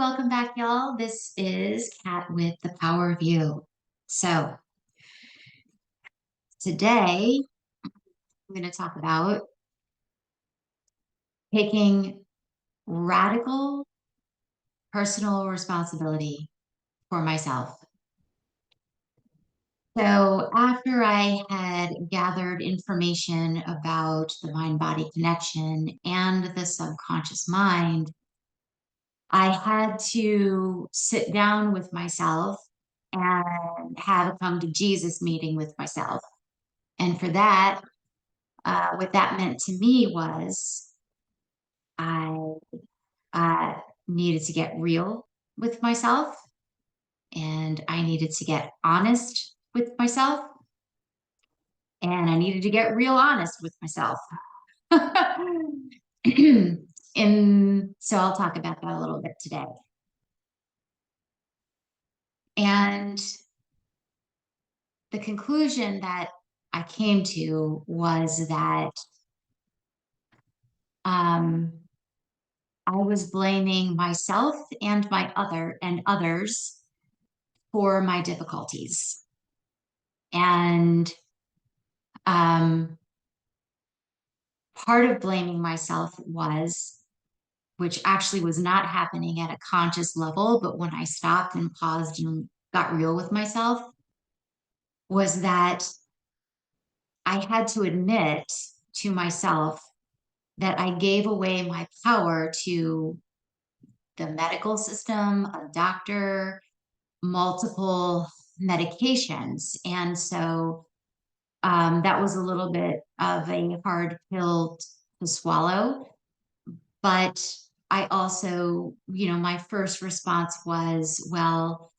welcome back, y'all. This is Kat with the Power of You. So today I'm going to talk about taking radical personal responsibility for myself. So after I had gathered information about the mind-body connection and the subconscious mind, I had to sit down with myself and have a come to Jesus meeting with myself. And for that, what that meant to me was I uh, needed to get real with myself and I needed to get honest with myself and I needed to get real honest with myself. And so I'll talk about that a little bit today. And the conclusion that I came to was that I was blaming myself and others for my difficulties. And part of blaming myself which actually was not happening at a conscious level, but when I stopped and paused and got real with myself, was that I had to admit to myself that I gave away my power to the medical system, a doctor, multiple medications. And so that was a little bit of a hard pill to swallow. But I also, my first response was, well,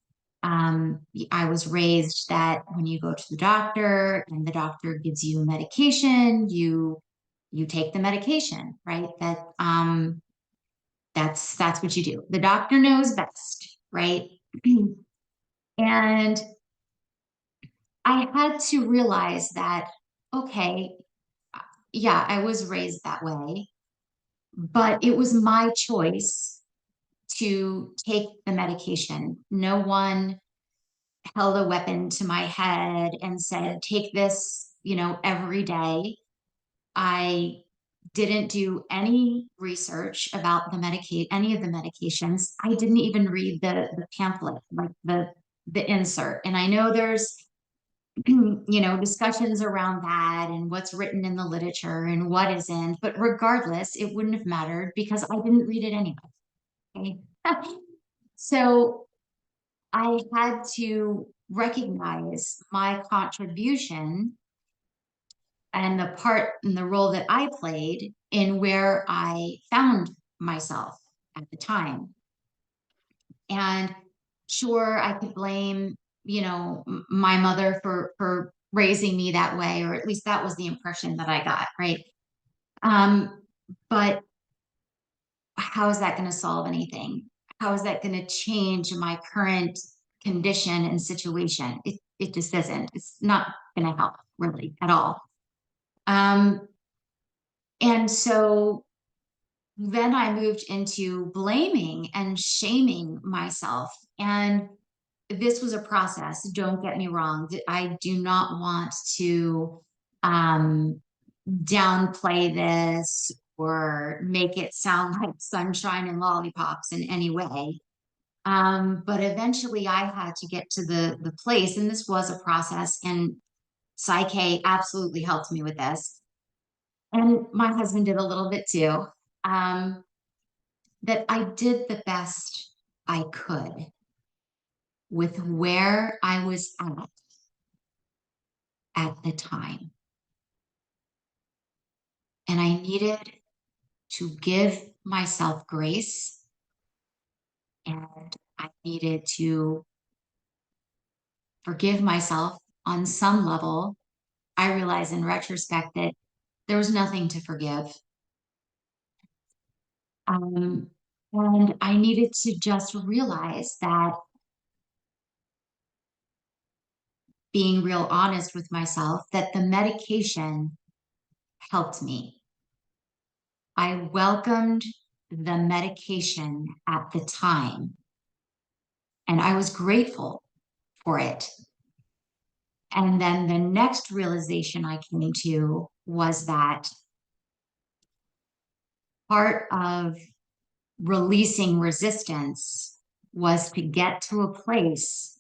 I was raised that when you go to the doctor and the doctor gives you medication, you take the medication, right? That's what you do. The doctor knows best, right? And I had to realize that, okay, yeah, I was raised that way, but it was my choice to take the medication. No one held a weapon to my head and said, take this, every day. I didn't do any research about any of the medications. I didn't even read the pamphlet, like the insert. And I know there's discussions around that and what's written in the literature and what isn't, but regardless, it wouldn't have mattered because I didn't read it anyway. Okay. So I had to recognize my contribution and the part and the role that I played in where I found myself at the time. And sure, I could blame, my mother for raising me that way, or at least that was the impression that I got, right? But how is that going to solve anything? How is that going to change my current condition and situation? It just isn't. It's not going to help really at all. And so then I moved into blaming and shaming myself. And this was a process. Don't get me wrong. I do not want to downplay this or make it sound like sunshine and lollipops in any way. But eventually I had to get to the place, and this was a process, and Psyche absolutely helped me with this. And my husband did a little bit too. That I did the best I could with where I was at the time. And I needed to give myself grace and I needed to forgive myself on some level. I realize in retrospect that there was nothing to forgive. And I needed to just realize that being real honest with myself, that the medication helped me. I welcomed the medication at the time. And I was grateful for it. And then the next realization I came to was that part of releasing resistance was to get to a place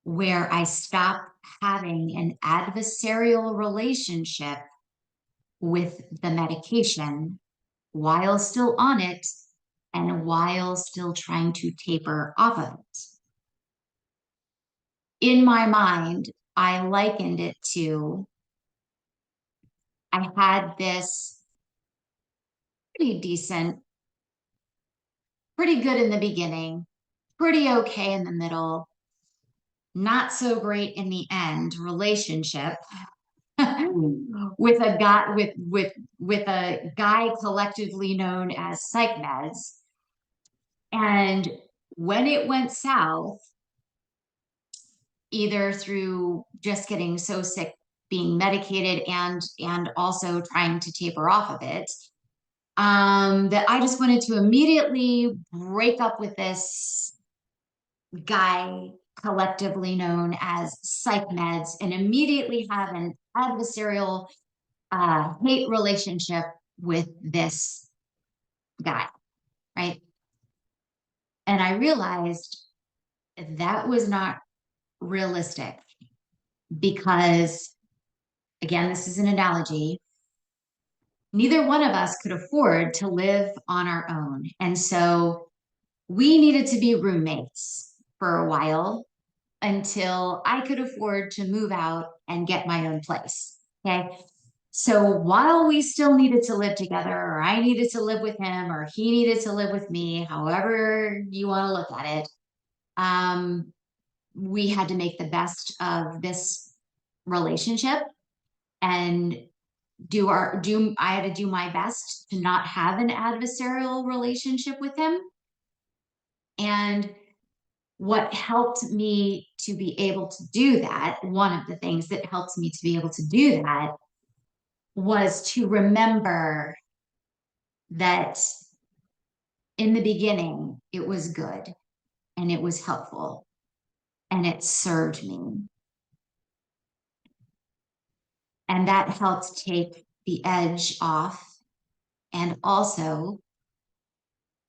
where I stopped having an adversarial relationship with the medication while still on it and while still trying to taper off of it. In my mind, I likened it to I had this pretty decent, pretty good in the beginning, pretty okay in the middle, not so great in the end relationship with a guy with a guy collectively known as psych meds. And when it went south, either through just getting so sick, being medicated, and also trying to taper off of it, that I just wanted to immediately break up with this guy collectively known as psych meds and immediately have an adversarial hate relationship with this guy, right? And I realized that was not realistic because, again, this is an analogy. Neither one of us could afford to live on our own. And so we needed to be roommates for a while until I could afford to move out and get my own place. Okay. So while we still needed to live together, or I needed to live with him, or he needed to live with me, however you want to look at it, we had to make the best of this relationship and I had to do my best to not have an adversarial relationship with him. And what helped me to be able to do that, one of the things that helped me to be able to do that was to remember that in the beginning, it was good and it was helpful and it served me. And that helped take the edge off and also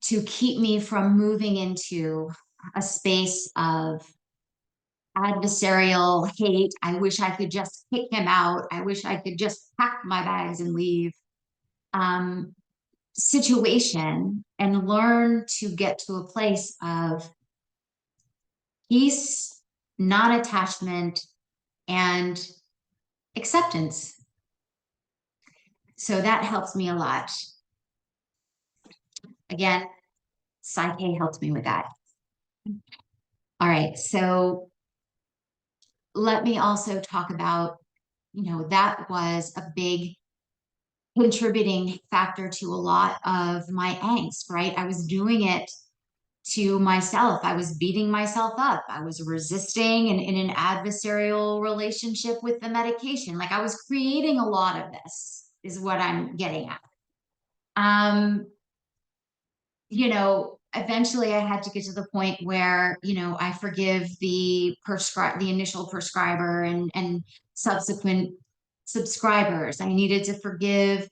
to keep me from moving into a space of adversarial hate. I wish I could just kick him out. I wish I could just pack my bags and leave. Situation and learn to get to a place of peace, non attachment, and acceptance. So that helps me a lot. Again, Psyche helped me with that. All right, so let me also talk about, that was a big contributing factor to a lot of my angst, right? I was doing it to myself. I was beating myself up. I was resisting and in an adversarial relationship with the medication. Like I was creating a lot of this, is what I'm getting at. Eventually I had to get to the point where, I forgive the initial prescriber and subsequent subscribers. I needed to forgive,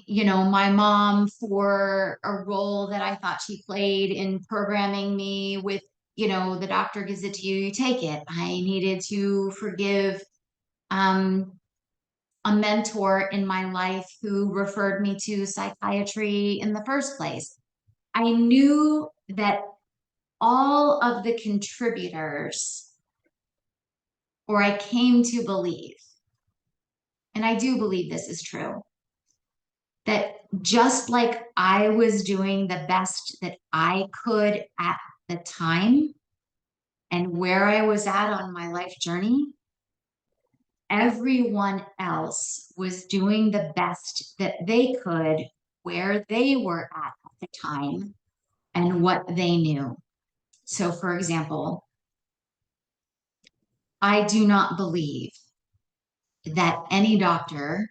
my mom for a role that I thought she played in programming me with, the doctor gives it to you, you take it. I needed to forgive a mentor in my life who referred me to psychiatry in the first place. I knew that all of the contributors, or I came to believe, and I do believe this is true, that just like I was doing the best that I could at the time and where I was at on my life journey, everyone else was doing the best that they could where they were at the time and what they knew. So, for example, I do not believe that any doctor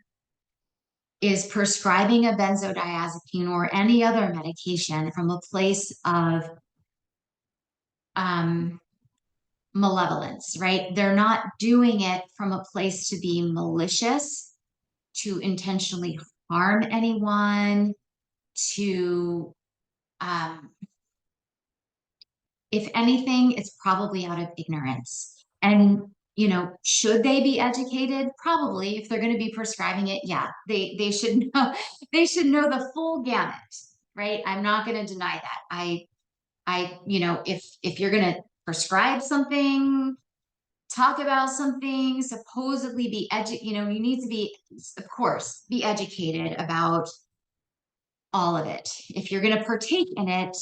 is prescribing a benzodiazepine or any other medication from a place of um, malevolence, right? They're not doing it from a place to be malicious, to intentionally harm anyone, to, um, if anything, it's probably out of ignorance. And, you know, should they be educated? Probably. If they're going to be prescribing it, yeah, they should know, they should know the full gamut, right? I'm not going to deny that. You know, if you're going to prescribe something, talk about something, supposedly be you know, you need to be, of course, be educated about all of it. If you're going to partake in it,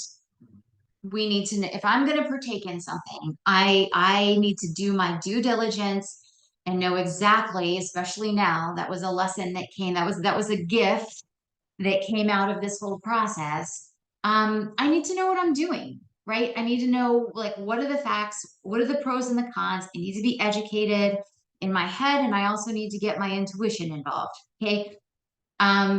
we need to know, if I'm going to partake in something, I need to do my due diligence and know exactly, especially now, that was a lesson that came, that was a gift that came out of this whole process. I need to know what I'm doing, right? I need to know, like, what are the facts? What are the pros and the cons? I need to be educated in my head, and I also need to get my intuition involved. Okay.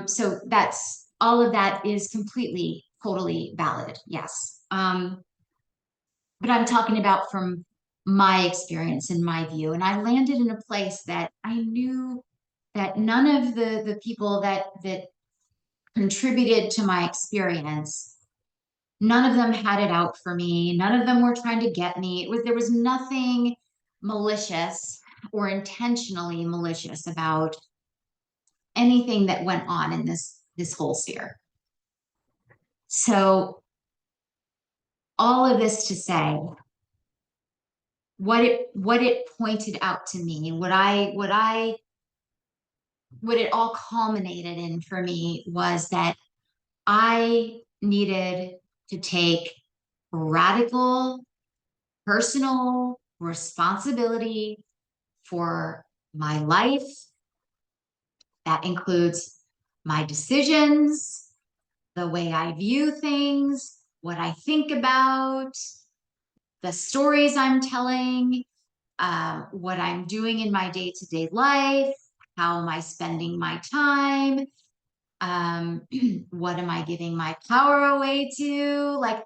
So that's all of that is completely, totally valid. Yes. But I'm talking about from my experience and my view. And I landed in a place that I knew that none of the people that contributed to my experience, none of them had it out for me. None of them were trying to get me. There was nothing malicious or intentionally malicious about anything that went on in this whole sphere. So all of this to say, what it pointed out to me, what it all culminated in for me was that I needed to take radical personal responsibility for my life. That includes my decisions, the way I view things, what I think about, the stories I'm telling, what I'm doing in my day to day life, how am I spending my time, what am I giving my power away to? Like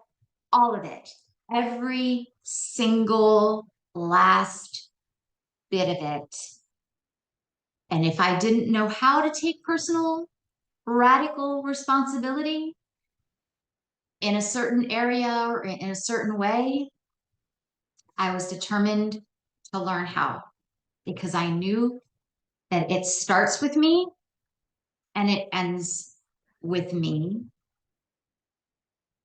all of it, every single last bit of it. And if I didn't know how to take personal, radical responsibility in a certain area or in a certain way, I was determined to learn how because I knew that it starts with me and it ends with me.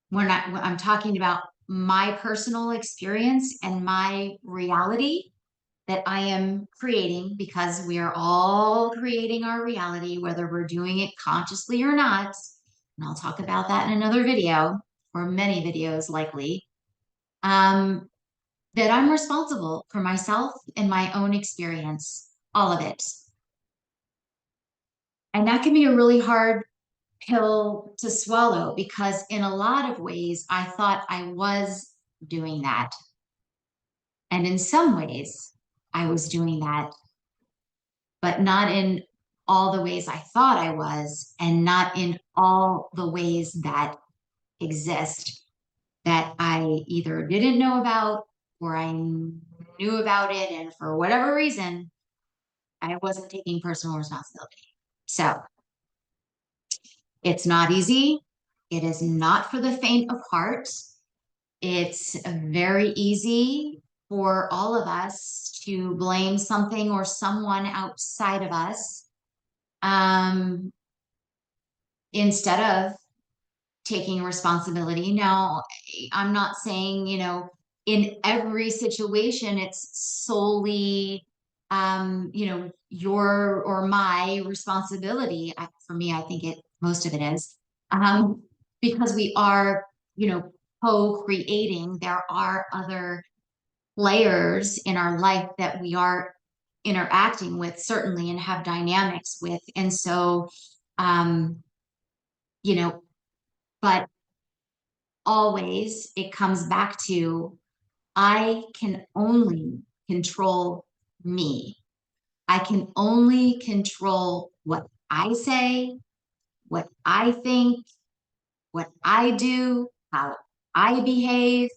When I'm talking about my personal experience and my reality that I am creating, because we are all creating our reality, whether we're doing it consciously or not. And I'll talk about that in another video or many videos likely. That I'm responsible for myself and my own experience, all of it. And that can be a really hard pill to swallow because in a lot of ways I thought I was doing that. And in some ways I was doing that, but not in all the ways I thought I was, and not in all the ways that exist that I either didn't know about or I knew about it. And for whatever reason, I wasn't taking personal responsibility. So it's not easy. It is not for the faint of heart. It's very easy for all of us to blame something or someone outside of us, instead of taking responsibility. Now, I'm not saying, you know, in every situation, it's solely, you know, your or my responsibility. For me, I think most of it is, because we are, you know, co-creating. There are other players in our life that we are interacting with, certainly, and have dynamics with. And so, um, you know, but always it comes back to I can only control me. I can only control what I say, what I think, what I do, how I behave,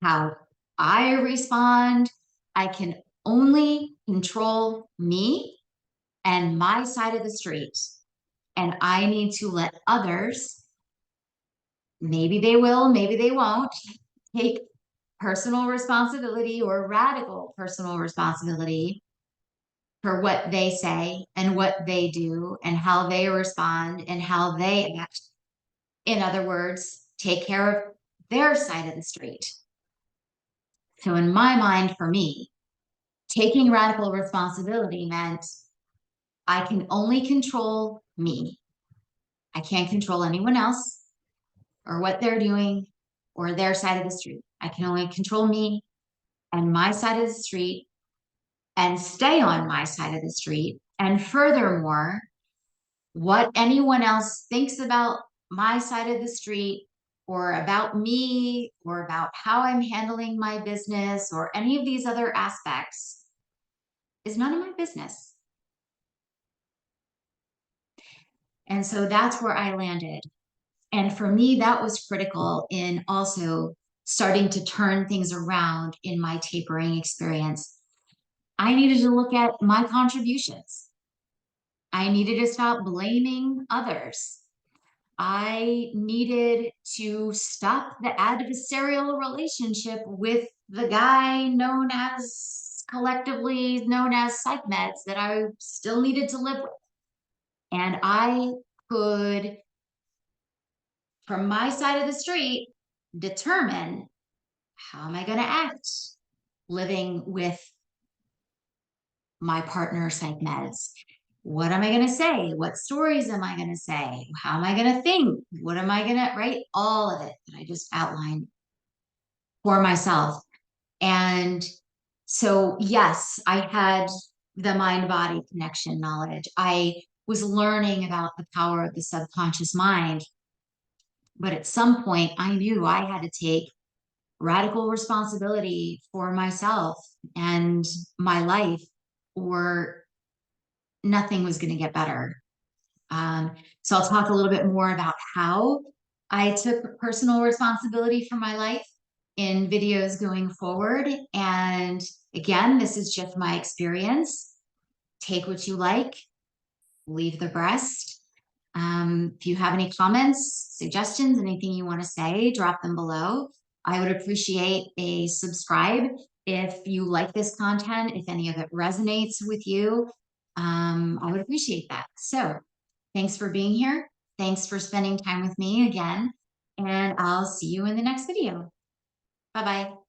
how I respond. I can only control me and my side of the street. And I need to let others, maybe they will, maybe they won't, take personal responsibility or radical personal responsibility for what they say and what they do and how they respond and how they act. In other words, take care of their side of the street. So, in my mind, for me, taking radical responsibility meant I can only control me. I can't control anyone else or what they're doing or their side of the street. I can only control me and my side of the street and stay on my side of the street. And furthermore, what anyone else thinks about my side of the street or about me or about how I'm handling my business or any of these other aspects is none of my business. And so that's where I landed. And for me, that was critical in also starting to turn things around in my tapering experience. I needed to look at my contributions. I needed to stop blaming others. I needed to stop the adversarial relationship with the guy known as collectively known as psych meds that I still needed to live with. And I could, from my side of the street, determine how am I going to act living with my partner psych meds. What am I going to say? What stories am I going to say? How am I going to think? What am I going to write? All of it that I just outlined for myself. And so, yes, I had the mind body connection knowledge. I was learning about the power of the subconscious mind. But at some point, I knew I had to take radical responsibility for myself and my life, or nothing was going to get better. So I'll talk a little bit more about how I took personal responsibility for my life in videos going forward. And again, this is just my experience. Take what you like, leave the rest. If you have any comments, suggestions, anything you want to say, drop them below. I would appreciate a subscribe if you like this content, if any of it resonates with you. I would appreciate that. So thanks for being here. Thanks for spending time with me again. And I'll see you in the next video. Bye-bye.